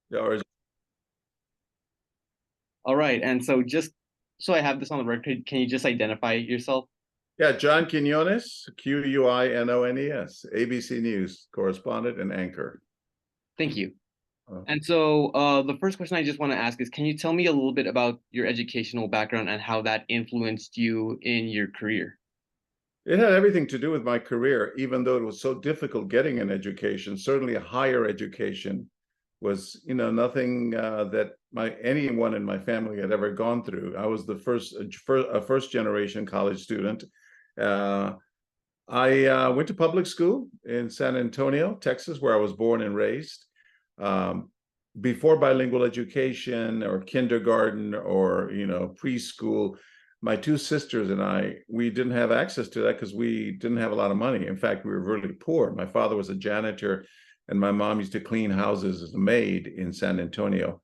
Yeah, All right. And so just so I have this on the record, can you just identify yourself? yeah, John Quiñones, Quinones, ABC News correspondent and anchor. Thank you. Uh, And so the first question I just want to ask is, can you tell me a little bit about your educational background and how that influenced you in your career? it had everything to do with my career, even though it was so difficult getting an education. Certainly, a higher education was, nothing that my anyone in my family had ever gone through. I was the first generation college student. Uh, I went to public school in San Antonio, Texas, where I was born and raised. Um, Before bilingual education or kindergarten or preschool, my two sisters and we didn't have access to that because we didn't have a lot of money. In fact, we were really poor. My father was a janitor, and my mom used to clean houses as a maid in San Antonio.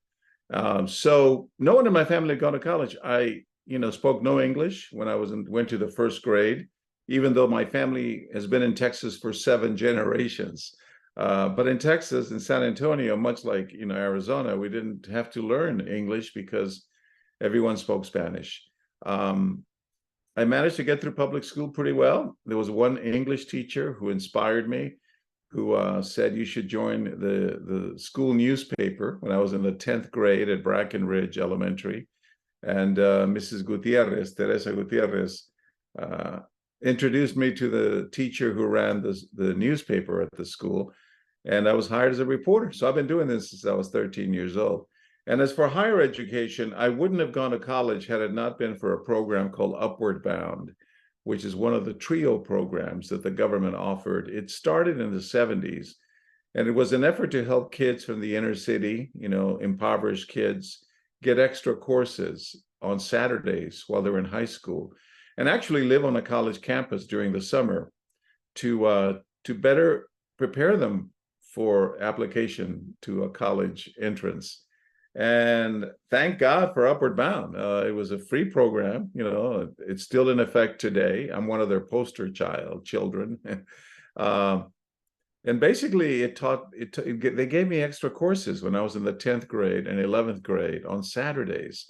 So no one in my family had gone to college. I spoke no English when went to the first grade, even though my family has been in Texas for 7 generations. But in Texas, in San Antonio, much like Arizona, we didn't have to learn English because everyone spoke Spanish. Um, I managed to get through public school pretty well. There was one English teacher who inspired me, who said you should join the school newspaper when I was in the 10th grade at Brackenridge Elementary. And Mrs. Gutierrez, Teresa Gutierrez, uh, introduced me to the teacher who ran the newspaper at the school. And I was hired as a reporter. So I've been doing this since I was 13 years old. And as for higher education, I wouldn't have gone to college had it not been for a program called Upward Bound, which is one of the trio programs that the government offered. It started in the 70s, and it was an effort to help kids from the inner city, impoverished kids, get extra courses on Saturdays while they were in high school, and actually live on a college campus during the summer to better prepare them for application to a college entrance. And thank God for Upward Bound. It was a free program. It's still in effect today. I'm one of their poster children. uh, and basically, they gave me extra courses when I was in the 10th grade and 11th grade on Saturdays.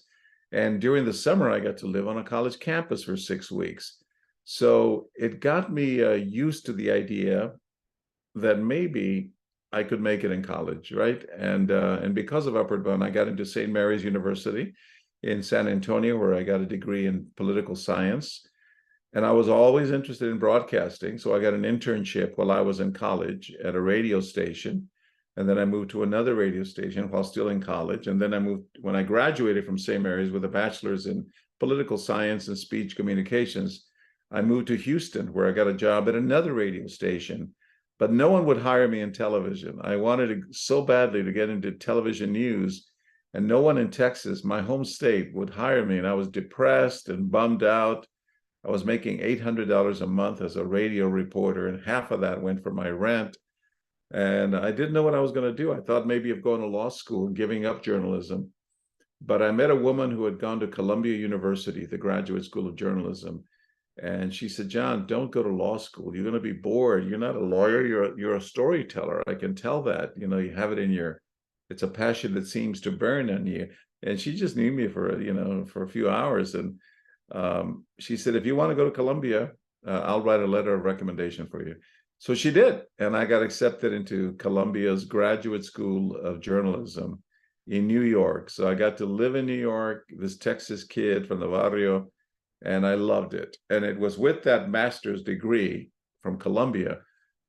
And during the summer, I got to live on a college campus for 6 weeks. So it got me used to the idea that maybe I could make it in college, right? And because of Upward Bound, I got into St. Mary's University in San Antonio, where I got a degree in political science. And I was always interested in broadcasting, so I got an internship while I was in college at a radio station. And then I moved to another radio station while still in college. And then I moved when I graduated from St. Mary's with a bachelor's in political science and speech communications. I moved to Houston, where I got a job at another radio station, but no one would hire me in television. I wanted so badly to get into television news, and no one in Texas, my home state, would hire me. And I was depressed and bummed out. I was making $800 a month as a radio reporter, and half of that went for my rent. And I didn't know what I was going to do. I thought maybe of going to law school and giving up journalism. But I met a woman who had gone to Columbia University, the Graduate School of Journalism. And she said, John, don't go to law school. You're going to be bored. You're not a lawyer. You're a storyteller. I can tell that. You have it in it's a passion that seems to burn on you. And she just knew me for a few hours. And she said, if you want to go to Columbia, I'll write a letter of recommendation for you. So she did. And I got accepted into Columbia's Graduate School of Journalism in New York. So I got to live in New York, this Texas kid from the barrio, and I loved it. And it was with that master's degree from Columbia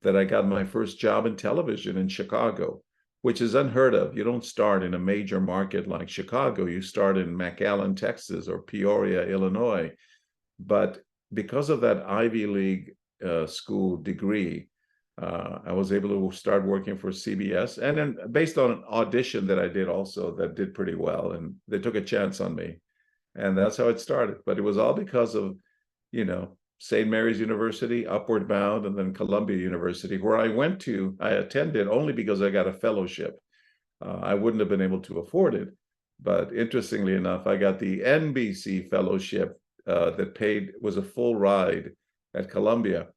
that I got my first job in television in Chicago, which is unheard of. You don't start in a major market like Chicago. You start in McAllen, Texas, or Peoria, Illinois. But because of that Ivy League school degree, I was able to start working for CBS. And then based on an audition that I did also that did pretty well, and they took a chance on me. And that's how it started. But it was all because of, St. Mary's University, Upward Bound, and then Columbia University, where I attended only because I got a fellowship. I wouldn't have been able to afford it. But interestingly enough, I got the NBC fellowship that was a full ride at Columbia.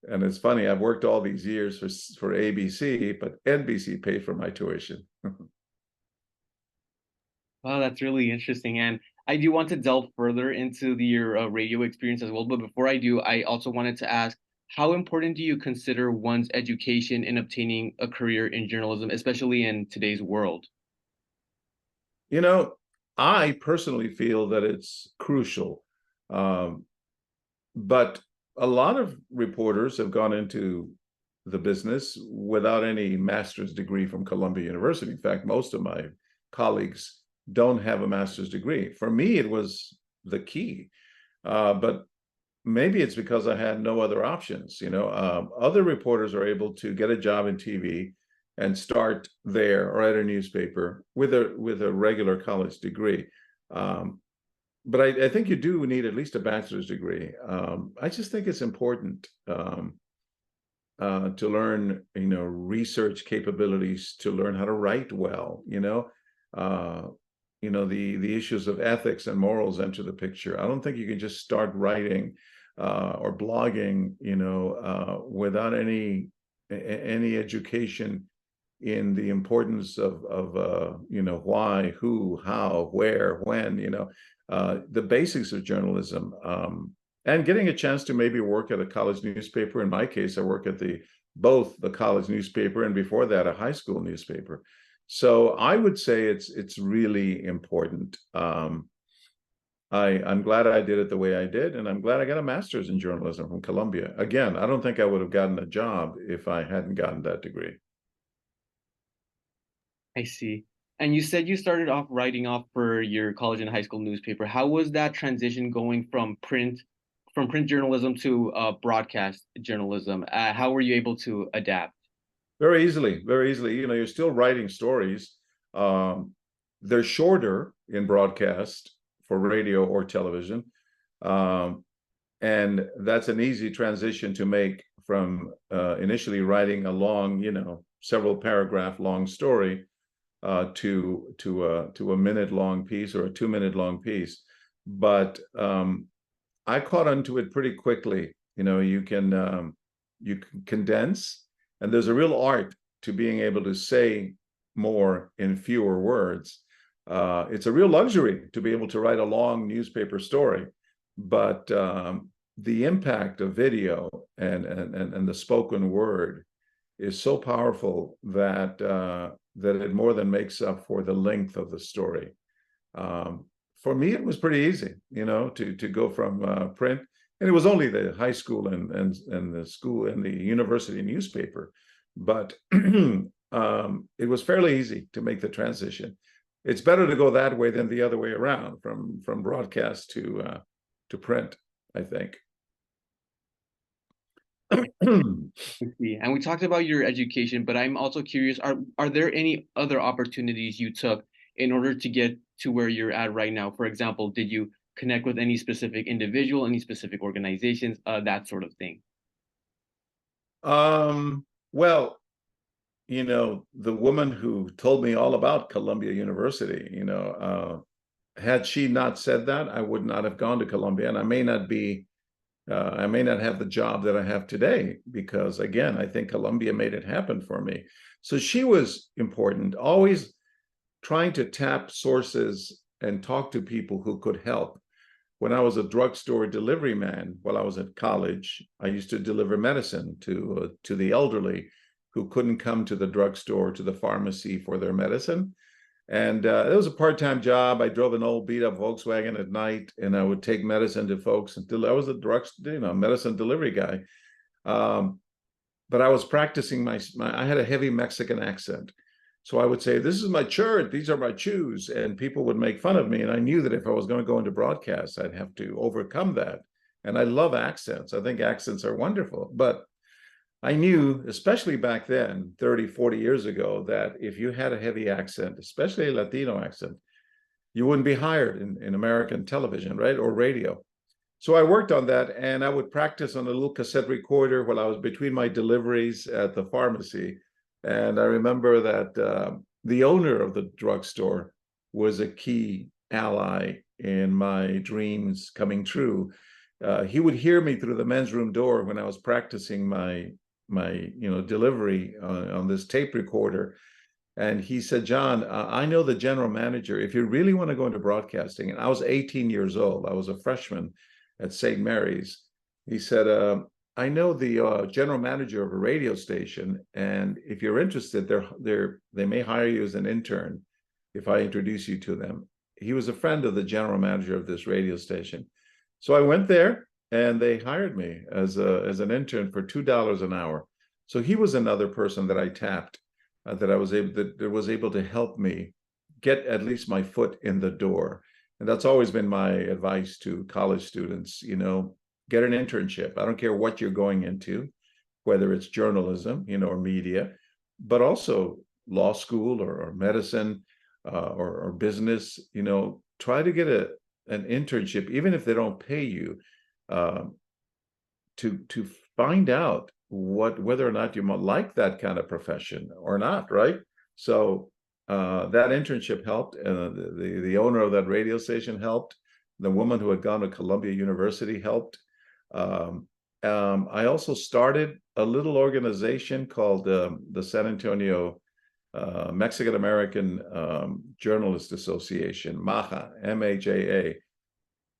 And it's funny, I've worked all these years for ABC, but NBC paid for my tuition. Wow, that's really interesting. And I do want to delve further into your radio experience as well. But before I do, I also wanted to ask, how important do you consider one's education in obtaining a career in journalism, especially in today's world? You know, I personally feel that it's crucial. Um, but a lot of reporters have gone into the business without any master's degree from Columbia University. In fact, most of my colleagues don't have a master's degree. For me, it was the key. But maybe it's because I had no other options. Other reporters are able to get a job in TV and start there or at a newspaper with a regular college degree. But I think you do need at least a bachelor's degree. I just think it's important to learn, research capabilities, to learn how to write well. The issues of ethics and morals enter the picture. I don't think you can just start writing or blogging, without any education in the importance of why, who, how, where, when, the basics of journalism, and getting a chance to maybe work at a college newspaper. In my case, I work at both the college newspaper and before that, a high school newspaper. So I would say it's really important. I'm glad I did it the way I did, and I'm glad I got a master's in journalism from Columbia. Again, I don't think I would have gotten a job if I hadn't gotten that degree. I see. And you said you started off writing off for your college and high school newspaper. How was that transition going from print journalism to broadcast journalism? How were you able to adapt? Very easily, very easily. You're still writing stories. They're shorter in broadcast for radio or television. And that's an easy transition to make from initially writing a long, several paragraph long story to a minute long piece or a 2 minute long piece. But I caught onto it pretty quickly. You can condense, and there's a real art to being able to say more in fewer words. It's a real luxury to be able to write a long newspaper story, but the impact of video and the spoken word is so powerful that that it more than makes up for the length of the story. For me, it was pretty easy, to go from print, and it was only the high school and the school and the university newspaper, but it was fairly easy to make the transition. It's better to go that way than the other way around, from broadcast to print, I think. See. And we talked about your education, but I'm also curious, are there any other opportunities you took in order to get to where you're at right now? For example, did you connect with any specific individual, any specific organizations, that sort of thing? Well, the woman who told me all about Columbia University, had she not said that, I would not have gone to Columbia, and I may not have the job that I have today, because again, I think Columbia made it happen for me. So she was important, always trying to tap sources and talk to people who could help. When I was a drugstore delivery man while I was at college, I used to deliver medicine to the elderly who couldn't come to the drugstore, to the pharmacy for their medicine. And it was a part-time job. I drove an old beat-up Volkswagen at night, and I would take medicine to folks until I was a medicine delivery guy. But I was practicing I had a heavy Mexican accent. So I would say, "This is my shirt, these are my shoes," and people would make fun of me. And I knew that if I was going to go into broadcast, I'd have to overcome that. And I love accents. I think accents are wonderful. But I knew, especially back then, 30, 40 years ago, that if you had a heavy accent, especially a Latino accent, you wouldn't be hired in American television, right? Or radio. So I worked on that, and I would practice on a little cassette recorder while I was between my deliveries at the pharmacy. And I remember that the owner of the drugstore was a key ally in my dreams coming true. He would hear me through the men's room door when I was practicing my delivery on this tape recorder, And he said, John, I know the general manager. If you really want to go into broadcasting, and I was 18 years old, I was a freshman at St. Mary's. He said, I know the general manager of a radio station, and if you're interested, they may hire you as an intern if I introduce you to them. He was a friend of the general manager of this radio station. So I went there, and they hired me as an intern for $2 an hour. So he was another person that I tapped, that was able to help me get at least my foot in the door. And that's always been my advice to college students, get an internship. I don't care what you're going into, whether it's journalism, or media, but also law school or medicine, or business, try to get an internship, even if they don't pay you, to find out whether or not you might like that kind of profession or not, right? So that internship helped, and the owner of that radio station helped. The woman who had gone to Columbia University helped. I also started a little organization called the San Antonio Mexican American Journalist Association, MAJA, MAJA,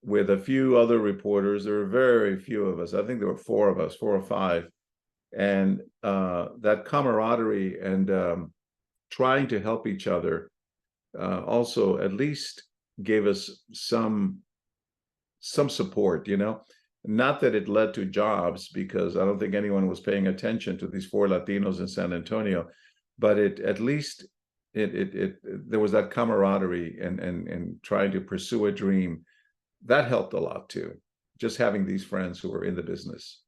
with a few other reporters. There were very few of us. I think there were 4 of us, 4 or 5. And that camaraderie and trying to help each other also at least gave us some support, Not that it led to jobs, because I don't think anyone was paying attention to these 4 Latinos in San Antonio, but at least there was that camaraderie and trying to pursue a dream. That helped a lot too, just having these friends who were in the business.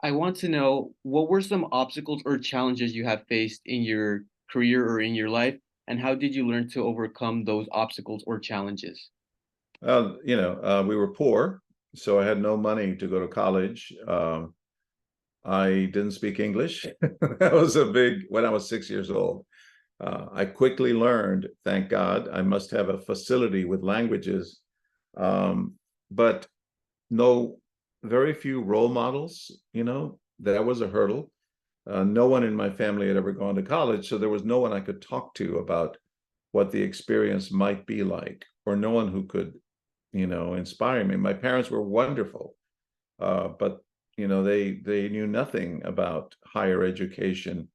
I want to know, what were some obstacles or challenges you have faced in your career or in your life, and how did you learn to overcome those obstacles or challenges? We were poor, so I had no money to go to college. I didn't speak English. That was when I was 6 years old. I quickly learned, thank God. I must have a facility with languages, but very few role models, that was a hurdle. No one in my family had ever gone to college, so there was no one I could talk to about what the experience might be like, or no one who could, inspire me. My parents were wonderful, but, they knew nothing about higher education.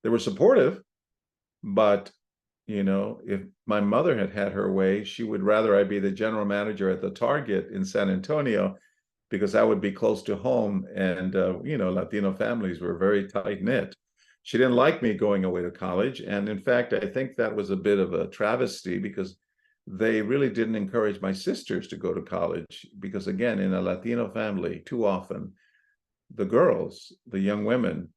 They were supportive, but, if my mother had her way, she would rather I be the general manager at the Target in San Antonio, because I would be close to home, and Latino families were very tight-knit. She didn't like me going away to college, and in fact, I think that was a bit of a travesty, because they really didn't encourage my sisters to go to college, because again, in a Latino family, too often, the girls, the young women,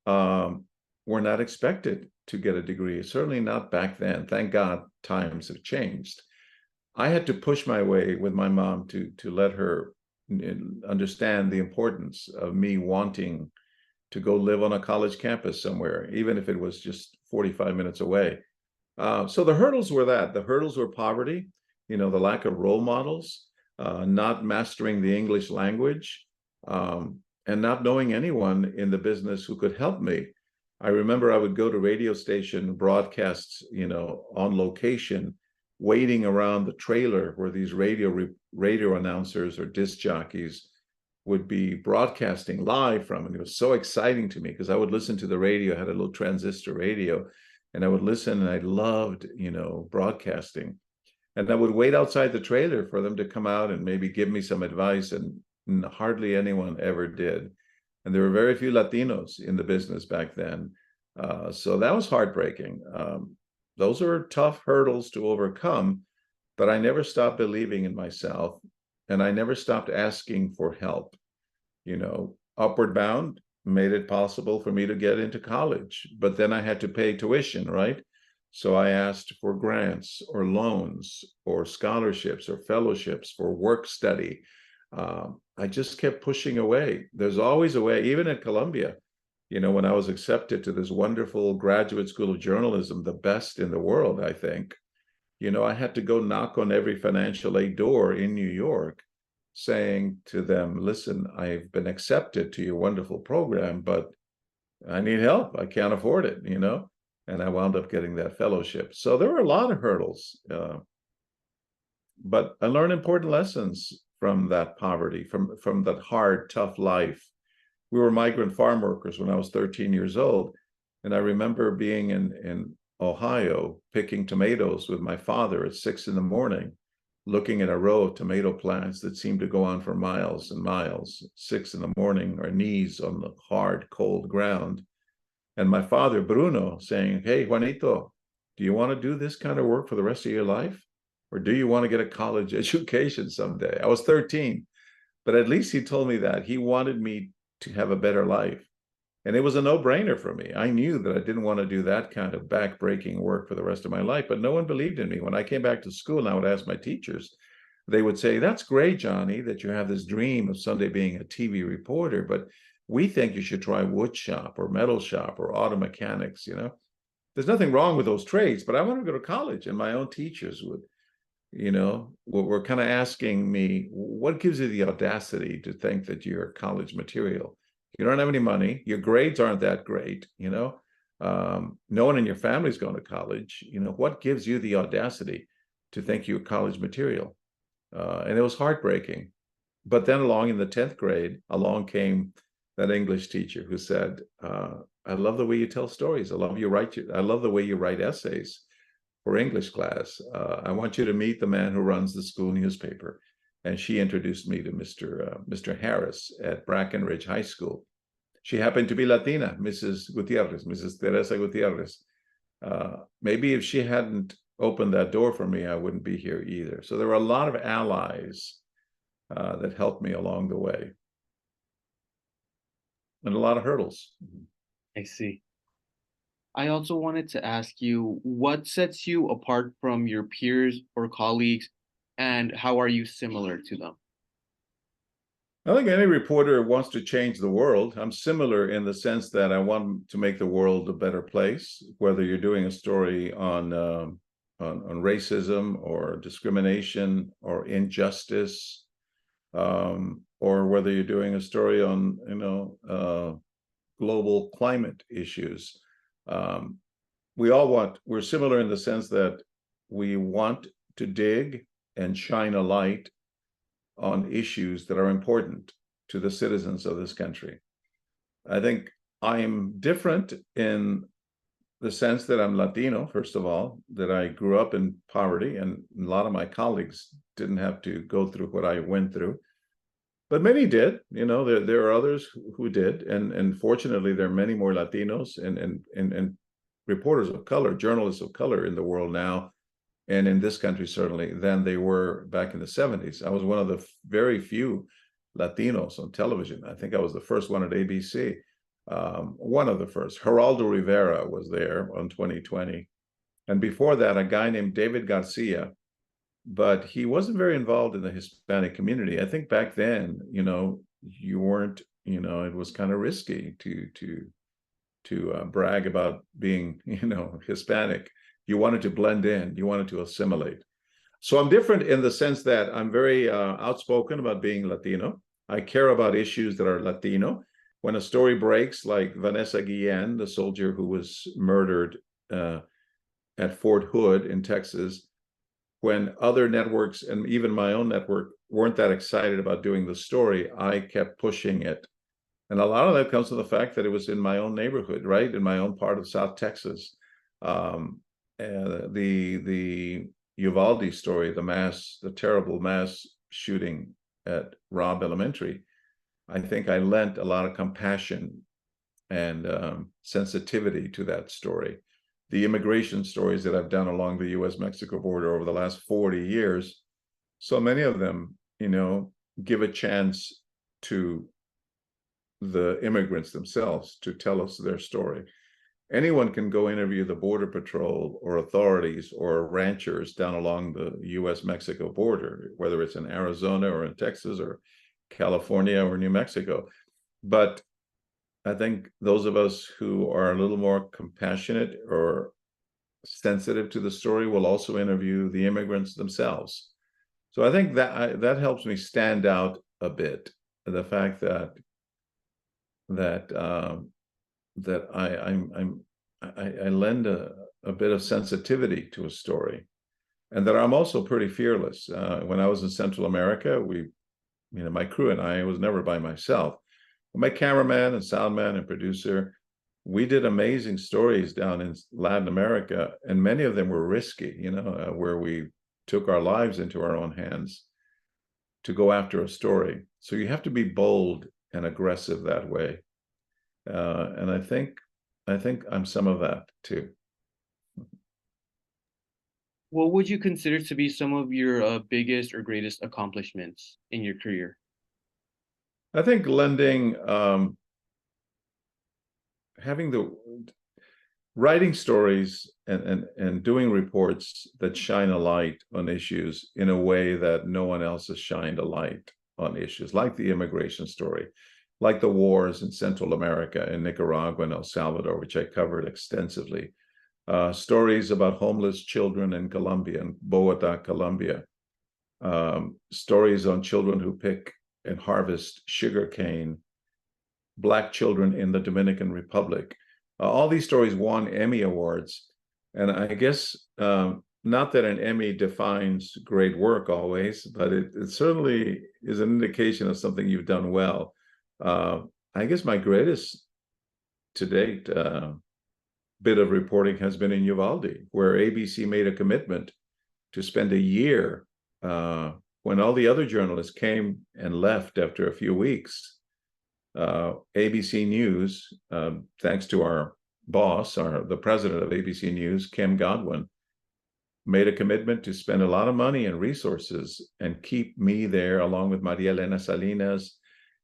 were not expected to get a degree, certainly not back then. Thank God times have changed. I had to push my way with my mom to let her understand the importance of me wanting to go live on a college campus somewhere, even if it was just 45 minutes away. So the hurdles were the hurdles were poverty, the lack of role models, not mastering the English language, and not knowing anyone in the business who could help me. I remember I would go to radio station broadcasts, on location, waiting around the trailer where these radio announcers or disc jockeys would be broadcasting live from. And it was so exciting to me, because I would listen to the radio. I had a little transistor radio, and I would listen, and I loved, broadcasting. And I would wait outside the trailer for them to come out and maybe give me some advice, and hardly anyone ever did. And there were very few Latinos in the business back then. So that was heartbreaking. Those are tough hurdles to overcome, but I never stopped believing in myself, and I never stopped asking for help. Upward Bound made it possible for me to get into college, but then I had to pay tuition, right? So I asked for grants or loans or scholarships or fellowships for work study. I just kept pushing away. There's always a way, even at Columbia. When I was accepted to this wonderful graduate school of journalism, the best in the world, I think, I had to go knock on every financial aid door in New York, saying to them, listen, I've been accepted to your wonderful program, but I need help. I can't afford it, you know? And I wound up getting that fellowship. So there were a lot of hurdles, but I learned important lessons from that poverty, from that hard, tough life. We were migrant farm workers when I was 13 years old. And I remember being in Ohio picking tomatoes with my father at 6 in the morning, looking at a row of tomato plants that seemed to go on for miles and miles. 6 in the morning, our knees on the hard, cold ground. And my father, Bruno, saying, "Hey, Juanito, do you want to do this kind of work for the rest of your life? Or do you want to get a college education someday?" I was 13, but at least he told me that. He wanted me to have a better life. And it was a no-brainer for me. I knew that I didn't want to do that kind of back-breaking work for the rest of my life, but no one believed in me. When I came back to school and I would ask my teachers, they would say, "That's great, Johnny, that you have this dream of someday being a TV reporter, but we think you should try wood shop or metal shop or auto mechanics, you know? There's nothing wrong with those trades, but I want to go to college." And my own teachers would, you know, were kind of asking me, "What gives you the audacity to think that you're college material? You don't have any money. Your grades aren't that great, you know? No one in your family's going to college. You know, what gives you the audacity to think you're college material?" And it was heartbreaking. But then along in the 10th grade, along came that English teacher who said, "I love the way you tell stories. I love the way you write essays for English class. I want you to meet the man who runs the school newspaper." And she introduced me to Mr. Harris at Brackenridge High School. She happened to be Latina, Mrs. Gutierrez, Mrs. Teresa Gutierrez. Maybe if she hadn't opened that door for me, I wouldn't be here either. So there were a lot of allies that helped me along the way, and a lot of hurdles. I see. I also wanted to ask you, what sets you apart from your peers or colleagues, and how are you similar to them? I think any reporter wants to change the world. I'm similar in the sense that I want to make the world a better place, whether you're doing a story on racism or discrimination or injustice, or whether you're doing a story on, you know, global climate issues. We're similar in the sense that we want to dig and shine a light on issues that are important to the citizens of this country. I think I'm different in the sense that I'm Latino, first of all, that I grew up in poverty, and a lot of my colleagues didn't have to go through what I went through. But many did, you know, there are others who did. And fortunately, there are many more Latinos and reporters of color, journalists of color in the world now, and in this country certainly, than they were back in the 70s. I was one of the very few Latinos on television. I think I was the first one at ABC. One of the first. Geraldo Rivera was there on 2020. And before that, a guy named David Garcia, but he wasn't very involved in the Hispanic community. I think back then, you know, you weren't, you know, it was kind of risky to brag about being, you know, Hispanic. You wanted to blend in, you wanted to assimilate. So I'm different in the sense that I'm very outspoken about being Latino. I care about issues that are Latino. When a story breaks, like Vanessa Guillen, the soldier who was murdered at Fort Hood in Texas, when other networks and even my own network weren't that excited about doing the story, I kept pushing it. And a lot of that comes from the fact that it was in my own neighborhood, right? In my own part of South Texas. The Uvalde story, the terrible mass shooting at Robb Elementary, I think I lent a lot of compassion and sensitivity to that story. The immigration stories that I've done along the U.S.-Mexico border over the last 40 years, so many of them, you know, give a chance to the immigrants themselves to tell us their story. Anyone can go interview the Border Patrol or authorities or ranchers down along the U.S.-Mexico border, whether it's in Arizona or in Texas or California or New Mexico. But I think those of us who are a little more compassionate or sensitive to the story will also interview the immigrants themselves. So I think that helps me stand out a bit. The fact that that I lend a bit of sensitivity to a story, and that I'm also pretty fearless. When I was in Central America, my crew and I was never by myself. My cameraman and soundman and producer, we did amazing stories down in Latin America, and many of them were risky, where we took our lives into our own hands to go after a story. So you have to be bold and aggressive that way. And I think I'm some of that too. What would you consider to be some of your biggest or greatest accomplishments in your career? I think writing stories and doing reports that shine a light on issues in a way that no one else has shined a light on issues, like the immigration story, like the wars in Central America, in Nicaragua and El Salvador, which I covered extensively. Stories about homeless children in Colombia, in Bogota, Colombia. Stories on children who pick and harvest sugarcane, Black children in the Dominican Republic. All these stories won Emmy Awards. And I guess, not that an Emmy defines great work always, but it certainly is an indication of something you've done well. I guess my greatest to date bit of reporting has been in Uvalde, where ABC made a commitment to spend a year when all the other journalists came and left after a few weeks. ABC News, thanks to our boss, the president of ABC News, Kim Godwin, made a commitment to spend a lot of money and resources and keep me there, along with Maria Elena Salinas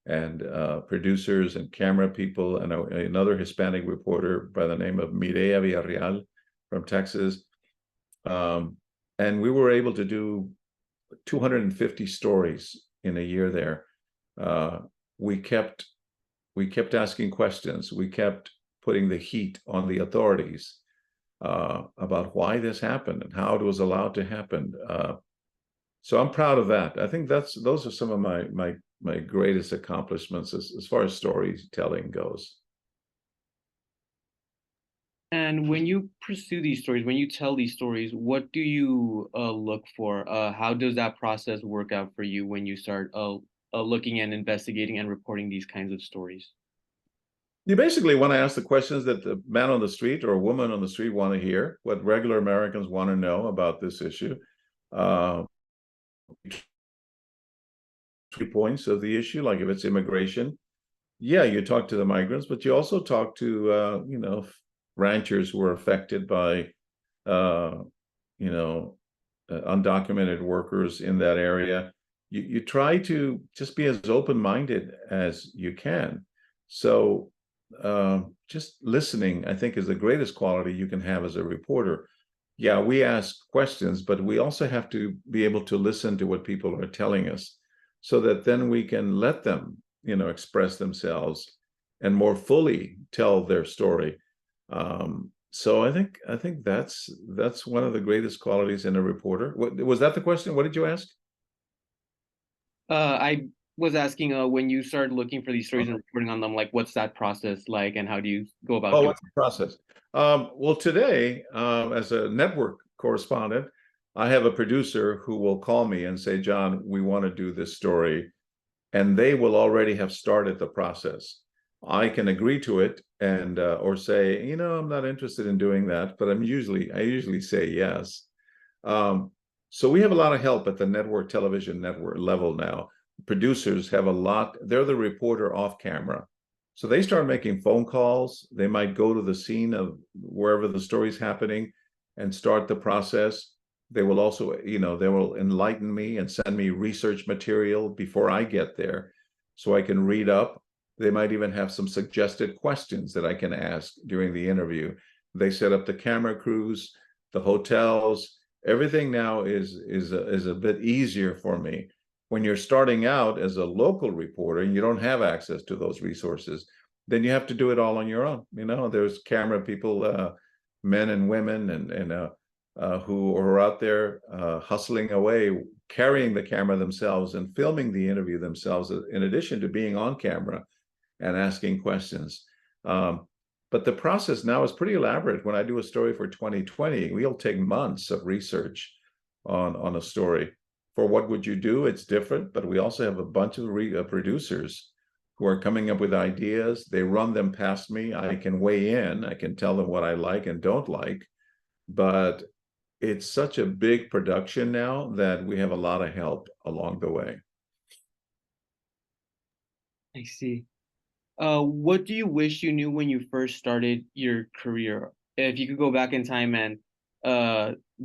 and producers and camera people, and another Hispanic reporter by the name of Mireya Villarreal from Texas. And we were able to do 250 stories in a year there. We kept asking questions. We kept putting the heat on the authorities about why this happened and how it was allowed to happen. So I'm proud of that. I think those are some of my greatest accomplishments as far as storytelling goes. And when you pursue these stories, when you tell these stories, what do you look for? How does that process work out for you when you start looking and investigating and reporting these kinds of stories? You basically want to ask the questions that the man on the street or a woman on the street want to hear, what regular Americans want to know about this issue. 3 points of the issue, like if it's immigration, yeah, you talk to the migrants, but you also talk to ranchers who are affected by undocumented workers in that area. You try to just be as open-minded as you can. So just listening, I think, is the greatest quality you can have as a reporter. Yeah, we ask questions, but we also have to be able to listen to what people are telling us, so that then we can let them, express themselves and more fully tell their story. So I think that's one of the greatest qualities in a reporter. Was that the question? What did you ask? I was asking when you started looking for these stories and reporting on them, like what's that process like, and how do you go about doing what's the process? Well, today, as a network correspondent, I have a producer who will call me and say, John, we want to do this story. And they will already have started the process. I can agree to it and or say, I'm not interested in doing that, but I usually say yes. So we have a lot of help at the network television network level now. Producers have a lot, they're the reporter off camera. So they start making phone calls. They might go to the scene of wherever the story's happening and start the process. They will also, they will enlighten me and send me research material before I get there so I can read up. They might even have some suggested questions that I can ask during the interview. They set up the camera crews, the hotels. Everything now is a bit easier for me. When you're starting out as a local reporter and you don't have access to those resources, then you have to do it all on your own. There's camera people, men and women, and who are out there hustling away, carrying the camera themselves and filming the interview themselves, in addition to being on camera and asking questions. But But the process now is pretty elaborate. When I do a story for 2020, we'll take months of research on a story. For What Would You Do? It's different, but we also have a bunch of producers who are coming up with ideas. They run them past me. I can weigh in. I can tell them what I like and don't like. But it's such a big production now that we have a lot of help along the way. I see. What do you wish you knew when you first started your career? If you could go back in time and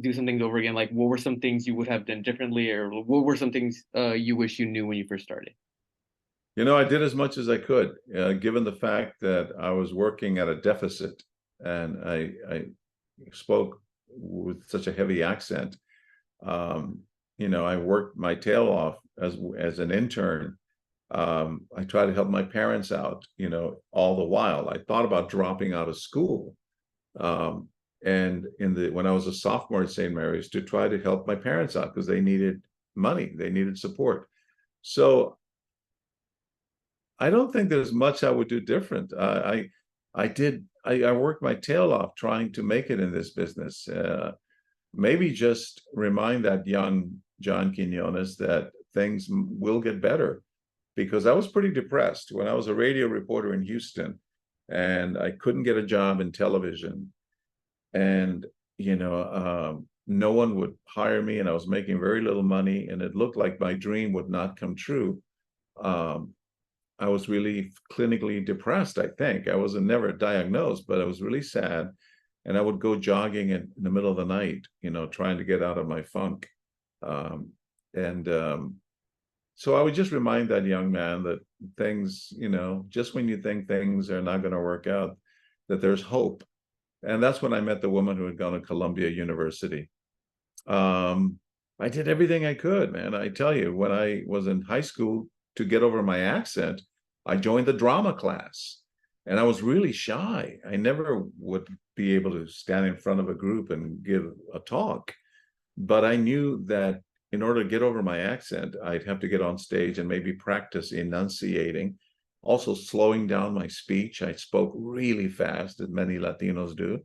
do something over again, like what were some things you would have done differently, or what were some things you wish you knew when you first started? You know, I did as much as I could, given the fact that I was working at a deficit and I spoke with such a heavy accent. You know, I worked my tail off as an intern. I tried to help my parents out, you know, all the while. I thought about dropping out of school. And when I was a sophomore at St. Mary's, to try to help my parents out because they needed money, they needed support. So I don't think there's much I would do different. I worked my tail off trying to make it in this business. Maybe just remind that young John Quiñones that things will get better, because I was pretty depressed when I was a radio reporter in Houston and I couldn't get a job in television. And, you know, no one would hire me and I was making very little money and it looked like my dream would not come true. I was really clinically depressed, I think. I wasn't never diagnosed, but I was really sad. And I would go jogging in the middle of the night, you know, trying to get out of my funk. So I would just remind that young man that things, you know, just when you think things are not going to work out, that there's hope. And that's when I met the woman who had gone to Columbia University. I did everything I could, man. I tell you, when I was in high school, to get over my accent, I joined the drama class. And I was really shy. I never would be able to stand in front of a group and give a talk. But I knew that in order to get over my accent, I'd have to get on stage and maybe practice enunciating, also slowing down my speech. I spoke really fast, as many Latinos do.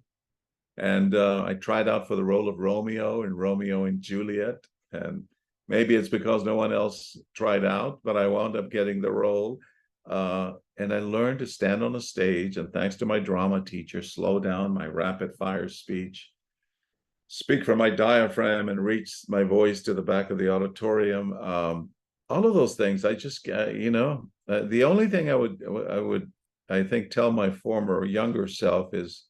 And I tried out for the role of Romeo in Romeo and Juliet. And maybe it's because no one else tried out, but I wound up getting the role. And I learned to stand on a stage, and thanks to my drama teacher, slow down my rapid fire speech, speak from my diaphragm and reach my voice to the back of the auditorium. All of those things, I just, you know, the only thing I think, tell my former younger self is,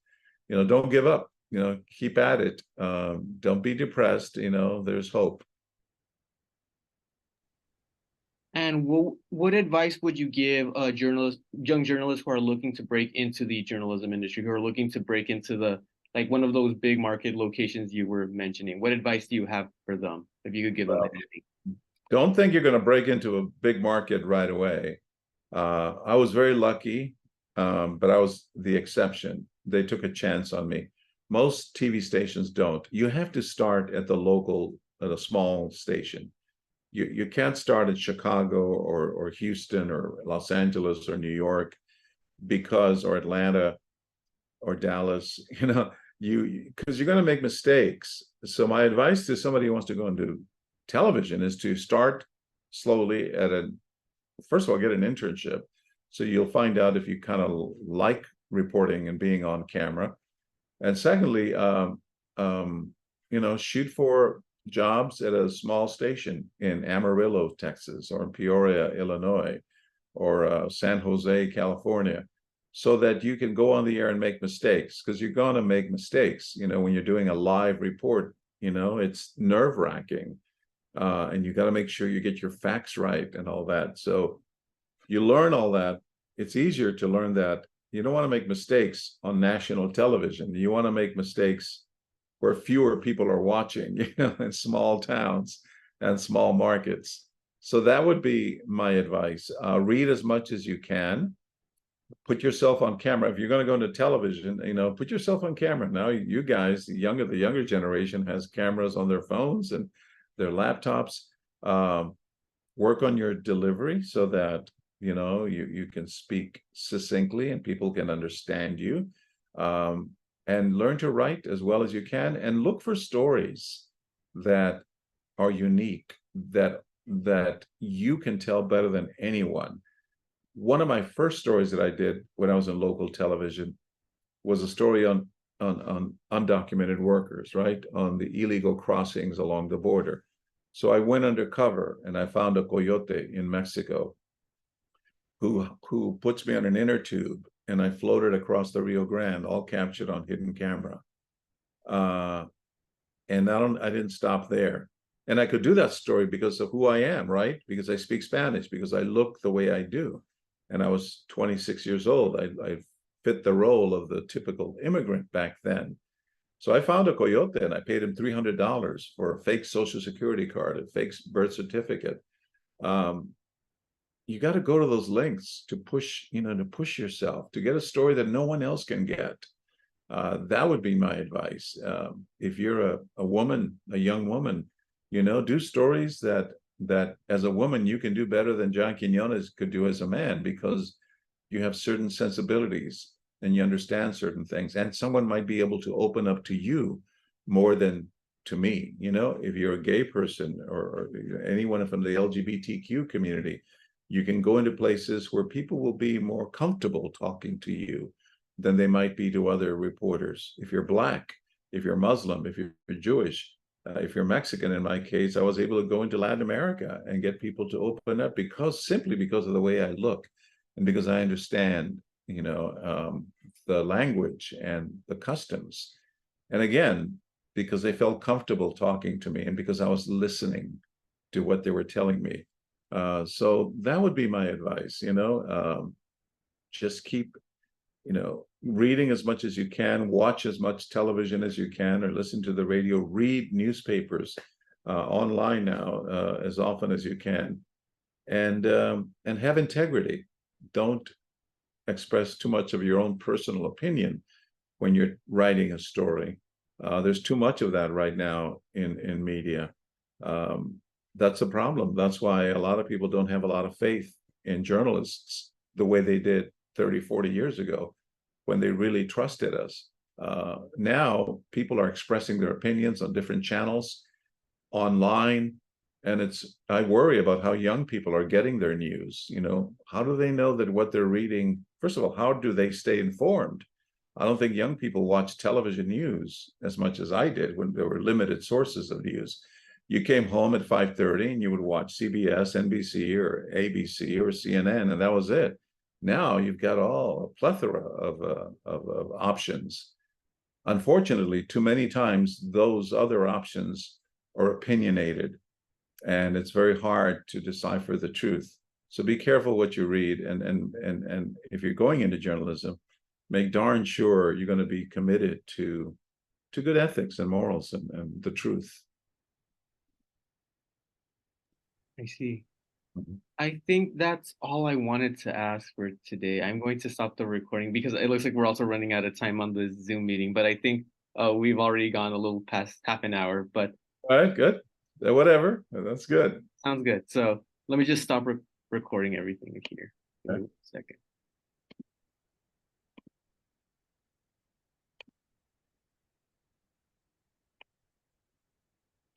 you know, don't give up, you know, keep at it. Don't be depressed, you know, there's hope. And what advice would you give young journalists who are looking to break into the journalism industry, who are looking to break into like one of those big market locations you were mentioning? What advice do you have for them, if you could give them anything? Don't think you're going to break into a big market right away. I was very lucky, but I was the exception. They took a chance on me. Most TV stations don't. You have to start at a small station. You can't start in Chicago or Houston or Los Angeles or New York or Atlanta or Dallas, you know, because you're going to make mistakes. So my advice to somebody who wants to go into television is to start slowly first of all, get an internship. So you'll find out if you kind of like reporting and being on camera. And secondly, you know, shoot for jobs at a small station in Amarillo, Texas, or in Peoria, Illinois, or San Jose, California, so that you can go on the air and make mistakes, because you're going to make mistakes. You know, when you're doing a live report, you know, it's nerve-wracking, and you got to make sure you get your facts right and all that. So you learn all that. It's easier to learn that you don't want to make mistakes on national television. You want to make mistakes where fewer people are watching, you know, in small towns and small markets. So that would be my advice. Read as much as you can. Put yourself on camera. If you're going to go into television, you know, put yourself on camera. Now, you guys, the younger generation has cameras on their phones and their laptops. Work on your delivery so that, you know, you can speak succinctly and people can understand you. and learn to write as well as you can, and look for stories that are unique, that you can tell better than anyone. One of my first stories that I did when I was in local television was a story on undocumented workers, right, on the illegal crossings along the border. So I went undercover and I found a coyote in Mexico who puts me on an inner tube, and I floated across the Rio Grande, all captured on hidden camera. And I didn't stop there. And I could do that story because of who I am, right? Because I speak Spanish, because I look the way I do. And I was 26 years old. I fit the role of the typical immigrant back then. So I found a coyote and I paid him $300 for a fake Social Security card, a fake birth certificate. You got to go to those lengths to push, to push yourself, to get a story that no one else can get. That would be my advice. If you're a woman, a young woman, do stories that as a woman you can do better than John Quiñones could do as a man, because you have certain sensibilities and you understand certain things, and someone might be able to open up to you more than to me. If you're a gay person or anyone from the LGBTQ community, you can go into places where people will be more comfortable talking to you than they might be to other reporters. If you're Black, if you're Muslim, if you're Jewish, if you're Mexican, in my case, I was able to go into Latin America and get people to open up simply because of the way I look, and because I understand, the language and the customs. And again, because they felt comfortable talking to me, and because I was listening to what they were telling me. So that would be my advice. Just keep, reading as much as you can, watch as much television as you can, or listen to the radio, read newspapers online now as often as you can, and have integrity. Don't express too much of your own personal opinion when you're writing a story. There's too much of that right now in media. That's a problem. That's why a lot of people don't have a lot of faith in journalists the way they did 30, 40 years ago, when they really trusted us. Now people are expressing their opinions on different channels online, and I worry about how young people are getting their news. How do they know that what they're reading? First of all, how do they stay informed? I don't think young people watch television news as much as I did when there were limited sources of news. You came home at 5:30 and you would watch CBS, NBC, or ABC, or CNN, and that was it. Now you've got a plethora of options. Unfortunately, too many times those other options are opinionated, and it's very hard to decipher the truth. So be careful what you read, and if you're going into journalism, make darn sure you're going to be committed to good ethics and morals and the truth. I see. Mhm. I think that's all I wanted to ask for today. I'm going to stop the recording because it looks like we're also running out of time on the Zoom meeting, but I think we've already gone a little past half an hour, but All right, good. Whatever. That's good. sounds good. So let me just stop recording everything here. Give me Okay. 1 second.